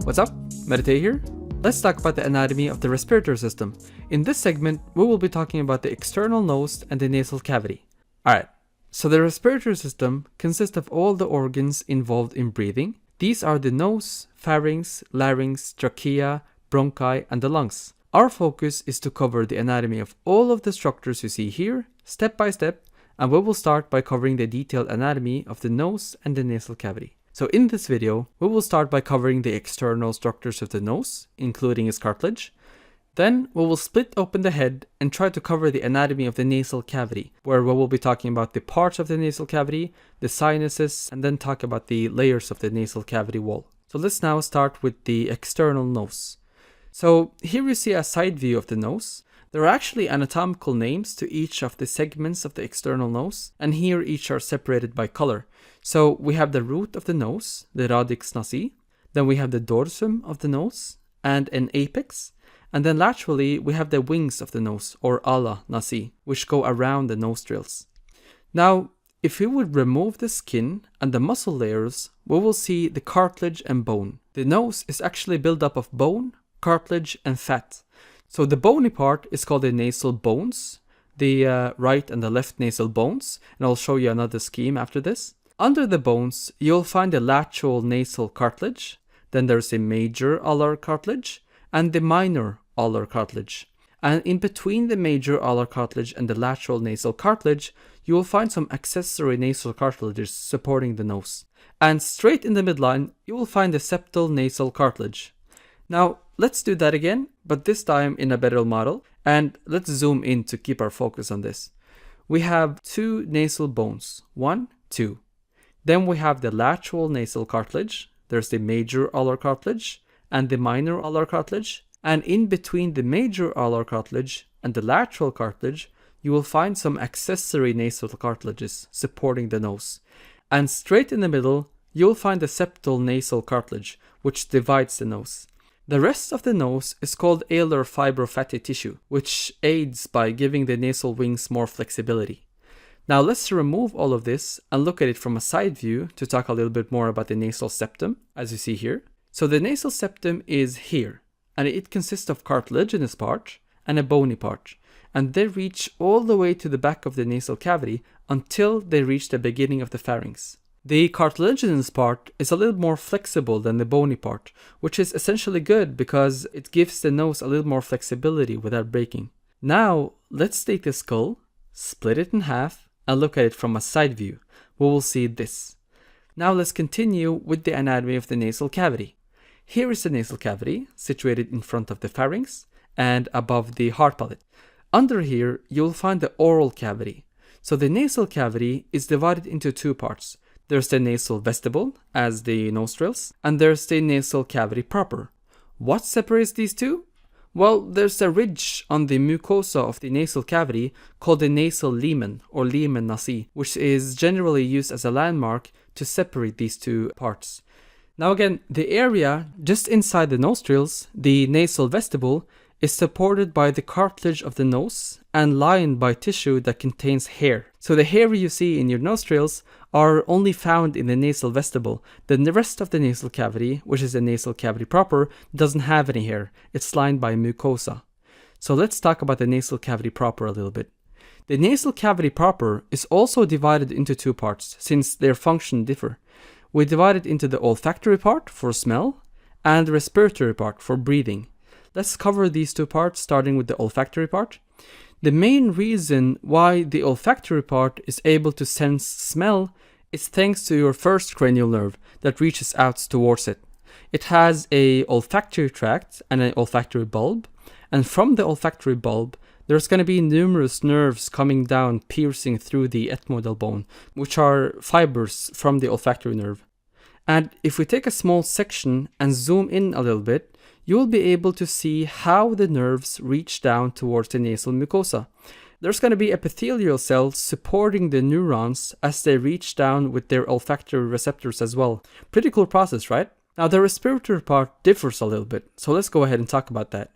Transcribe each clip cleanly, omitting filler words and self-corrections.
What's up? Meditate here. Let's talk about the anatomy of the respiratory system. In this segment, we will be talking about the external nose and the nasal cavity. Alright, so the respiratory system consists of all the organs involved in breathing. These are the nose, pharynx, larynx, trachea, bronchi, and the lungs. Our focus is to cover the anatomy of all of the structures you see here, step by step, and we will start by covering the detailed anatomy of the nose and the nasal cavity. So in this video, we will start by covering the external structures of the nose, including its cartilage. Then we will split open the head and try to cover the anatomy of the nasal cavity, where we will be talking about the parts of the nasal cavity, the sinuses, and then talk about the layers of the nasal cavity wall. So let's now start with the external nose. So here you see a side view of the nose. There are actually anatomical names to each of the segments of the external nose, and here each are separated by color. So we have the root of the nose, the radix nasi, then we have the dorsum of the nose, and an apex, and then laterally we have the wings of the nose, or ala nasi, which go around the nostrils. Now, if we would remove the skin and the muscle layers, we will see the cartilage and bone. The nose is actually built up of bone, cartilage, and fat. So the bony part is called the nasal bones, the right and the left nasal bones, and I'll show you another scheme after this. Under the bones, you'll find the lateral nasal cartilage, then there's a major alar cartilage, and the minor alar cartilage. And in between the major alar cartilage and the lateral nasal cartilage, you will find some accessory nasal cartilages supporting the nose. And straight in the midline, you will find the septal nasal cartilage. Now, let's do that again, but this time in a better model, and let's zoom in to keep our focus on this. We have two nasal bones, 1, 2. Then we have the lateral nasal cartilage, there's the major alar cartilage and the minor alar cartilage, and in between the major alar cartilage and the lateral cartilage, you will find some accessory nasal cartilages supporting the nose. And straight in the middle, you'll find the septal nasal cartilage, which divides the nose. The rest of the nose is called alar fibrofatty tissue, which aids by giving the nasal wings more flexibility. Now let's remove all of this and look at it from a side view to talk a little bit more about the nasal septum, as you see here. So the nasal septum is here, and it consists of cartilaginous part and a bony part, and they reach all the way to the back of the nasal cavity until they reach the beginning of the pharynx. The cartilaginous part is a little more flexible than the bony part, which is essentially good because it gives the nose a little more flexibility without breaking. Now let's take the skull, split it in half, and look at it from a side view. We will see this. Now let's continue with the anatomy of the nasal cavity. Here is the nasal cavity, situated in front of the pharynx and above the hard palate. Under here, you'll find the oral cavity. So the nasal cavity is divided into two parts. There's the nasal vestibule, as the nostrils, and there's the nasal cavity proper. What separates these two? Well, there's a ridge on the mucosa of the nasal cavity called the nasal limen, or limen nasi, which is generally used as a landmark to separate these two parts. Now again, the area just inside the nostrils, the nasal vestibule, is supported by the cartilage of the nose and lined by tissue that contains hair. So the hair you see in your nostrils are only found in the nasal vestibule. Then the rest of the nasal cavity, which is the nasal cavity proper, doesn't have any hair. It's lined by mucosa. So let's talk about the nasal cavity proper a little bit. The nasal cavity proper is also divided into two parts since their function differ. We divide it into the olfactory part for smell and the respiratory part for breathing. Let's cover these two parts, starting with the olfactory part. The main reason why the olfactory part is able to sense smell is thanks to your first cranial nerve that reaches out towards it. It has an olfactory tract and an olfactory bulb, and from the olfactory bulb, there's going to be numerous nerves coming down, piercing through the ethmoidal bone, which are fibers from the olfactory nerve. And if we take a small section and zoom in a little bit, you will be able to see how the nerves reach down towards the nasal mucosa. There's going to be epithelial cells supporting the neurons as they reach down with their olfactory receptors as well. Pretty cool process, right? Now the respiratory part differs a little bit, so let's go ahead and talk about that.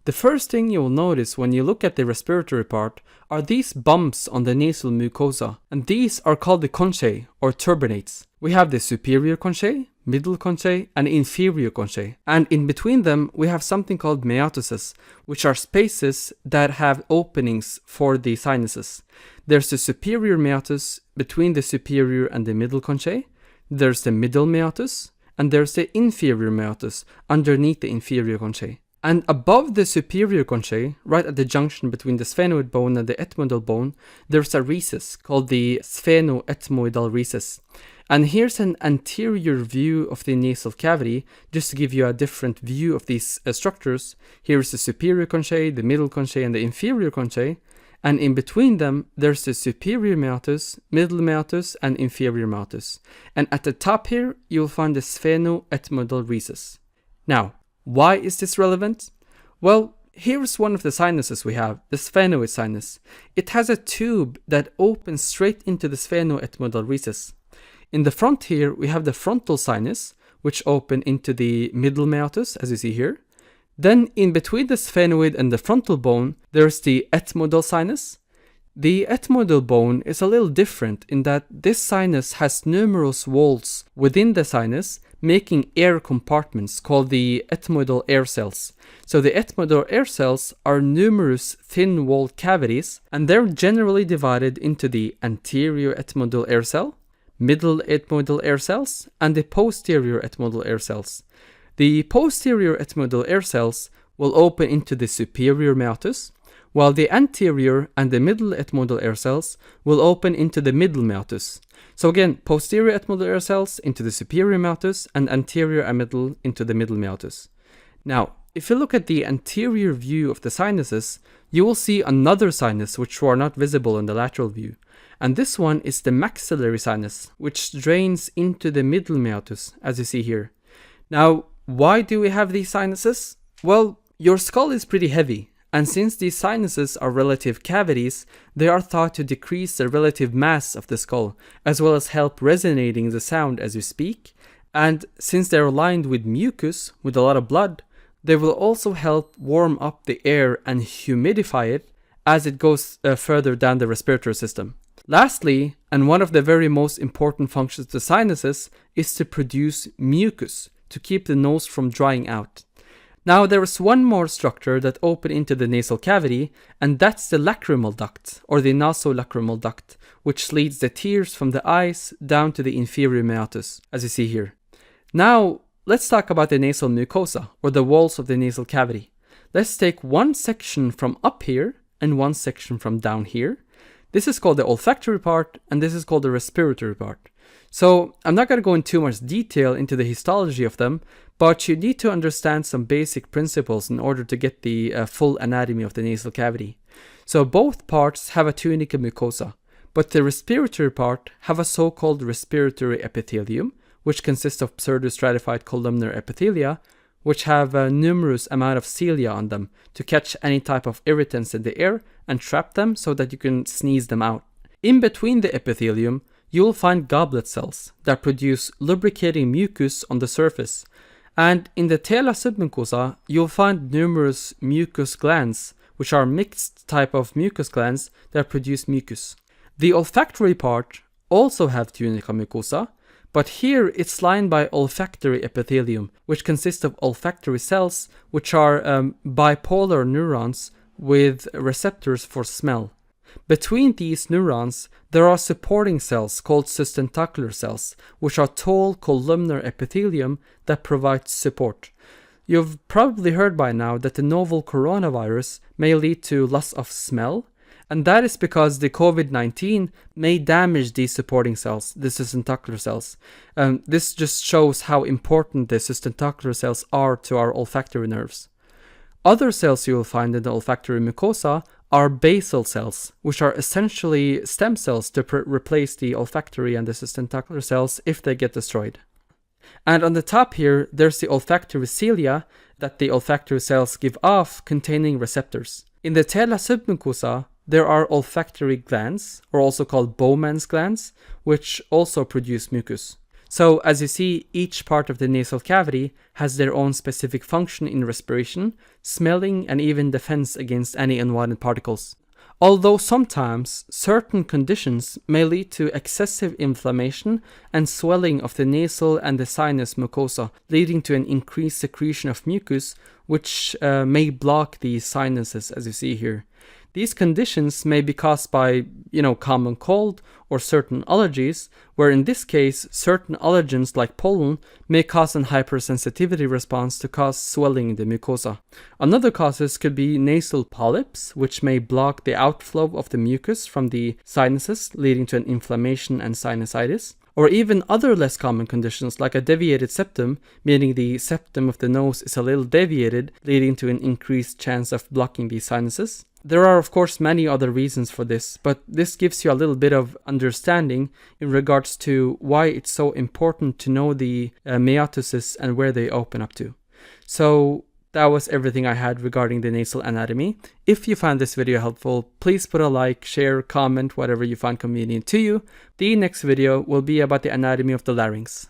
The first thing you will notice when you look at the respiratory part are these bumps on the nasal mucosa, and these are called the conchae or turbinates. We have the superior conchae, middle conchae, and inferior conchae, and in between them we have something called meatosis, which are spaces that have openings for the sinuses. There's the superior meatus between the superior and the middle conchae, there's the middle meatus, and there's the inferior meatus underneath the inferior conchae. And above the superior conchae, right at the junction between the sphenoid bone and the ethmoidal bone, there's a recess called the sphenoethmoidal recess. And here's an anterior view of the nasal cavity, just to give you a different view of these structures. Here's the superior conchae, the middle conchae, and the inferior conchae. And in between them, there's the superior meatus, middle meatus, and inferior meatus. And at the top here, you'll find the sphenoethmoidal recess. Now, why is this relevant? Well, here's one of the sinuses we have, the sphenoid sinus. It has a tube that opens straight into the sphenoethmoidal recess. In the front here, we have the frontal sinus, which open into the middle meatus, as you see here. Then in between the sphenoid and the frontal bone, there's the ethmoidal sinus. The ethmoidal bone is a little different in that this sinus has numerous walls within the sinus, making air compartments called the ethmoidal air cells. So the ethmoidal air cells are numerous thin-walled cavities, and they're generally divided into the anterior ethmoidal air cell, middle ethmoidal air cells, and the posterior ethmoidal air cells. The posterior ethmoidal air cells will open into the superior meatus, while the anterior and the middle ethmoidal air cells will open into the middle meatus. So again, posterior ethmoidal air cells into the superior meatus, and anterior and middle into the middle meatus. Now, if you look at the anterior view of the sinuses, you will see another sinus which are not visible in the lateral view. And this one is the maxillary sinus, which drains into the middle meatus, as you see here. Now, why do we have these sinuses? Well, your skull is pretty heavy. And since these sinuses are relative cavities, they are thought to decrease the relative mass of the skull, as well as help resonating the sound as you speak. And since they're lined with mucus, with a lot of blood, they will also help warm up the air and humidify it as it goes further down the respiratory system. Lastly, and one of the very most important functions of the sinuses, is to produce mucus, to keep the nose from drying out. Now there is one more structure that opens into the nasal cavity, and that's the lacrimal duct, or the nasolacrimal duct, which leads the tears from the eyes down to the inferior meatus, as you see here. Now, let's talk about the nasal mucosa, or the walls of the nasal cavity. Let's take one section from up here, and one section from down here. This is called the olfactory part, and this is called the respiratory part. So I'm not going to go into too much detail into the histology of them, but you need to understand some basic principles in order to get the full anatomy of the nasal cavity. So both parts have a tunica mucosa, but the respiratory part have a so-called respiratory epithelium, which consists of pseudostratified columnar epithelia, which have a numerous amount of cilia on them to catch any type of irritants in the air and trap them so that you can sneeze them out. In between the epithelium, you will find goblet cells that produce lubricating mucus on the surface. And in the tela submucosa, you'll find numerous mucus glands, which are mixed type of mucus glands that produce mucus. The olfactory part also have tunica mucosa, but here it's lined by olfactory epithelium, which consists of olfactory cells, which are bipolar neurons with receptors for smell. Between these neurons, there are supporting cells called sustentacular cells, which are tall columnar epithelium that provide support. You've probably heard by now that the novel coronavirus may lead to loss of smell, and that is because the COVID-19 may damage these supporting cells, the sustentacular cells. This just shows how important the sustentacular cells are to our olfactory nerves. Other cells you will find in the olfactory mucosa are basal cells, which are essentially stem cells to replace the olfactory and the sustentacular cells if they get destroyed. And on the top here, there's the olfactory cilia that the olfactory cells give off containing receptors. In the tela submucosa, there are olfactory glands, or also called Bowman's glands, which also produce mucus. So as you see, each part of the nasal cavity has their own specific function in respiration, smelling, and even defense against any unwanted particles. Although sometimes certain conditions may lead to excessive inflammation and swelling of the nasal and the sinus mucosa, leading to an increased secretion of mucus, which may block the sinuses, as you see here. These conditions may be caused by, common cold or certain allergies, where in this case, certain allergens like pollen may cause an hypersensitivity response to cause swelling in the mucosa. Another causes could be nasal polyps, which may block the outflow of the mucus from the sinuses, leading to an inflammation and sinusitis. Or even other less common conditions like a deviated septum, meaning the septum of the nose is a little deviated, leading to an increased chance of blocking the sinuses. There are of course many other reasons for this, but this gives you a little bit of understanding in regards to why it's so important to know the meiotises and where they open up to. So that was everything I had regarding the nasal anatomy. If you found this video helpful, please put a like, share, comment, whatever you find convenient to you. The next video will be about the anatomy of the larynx.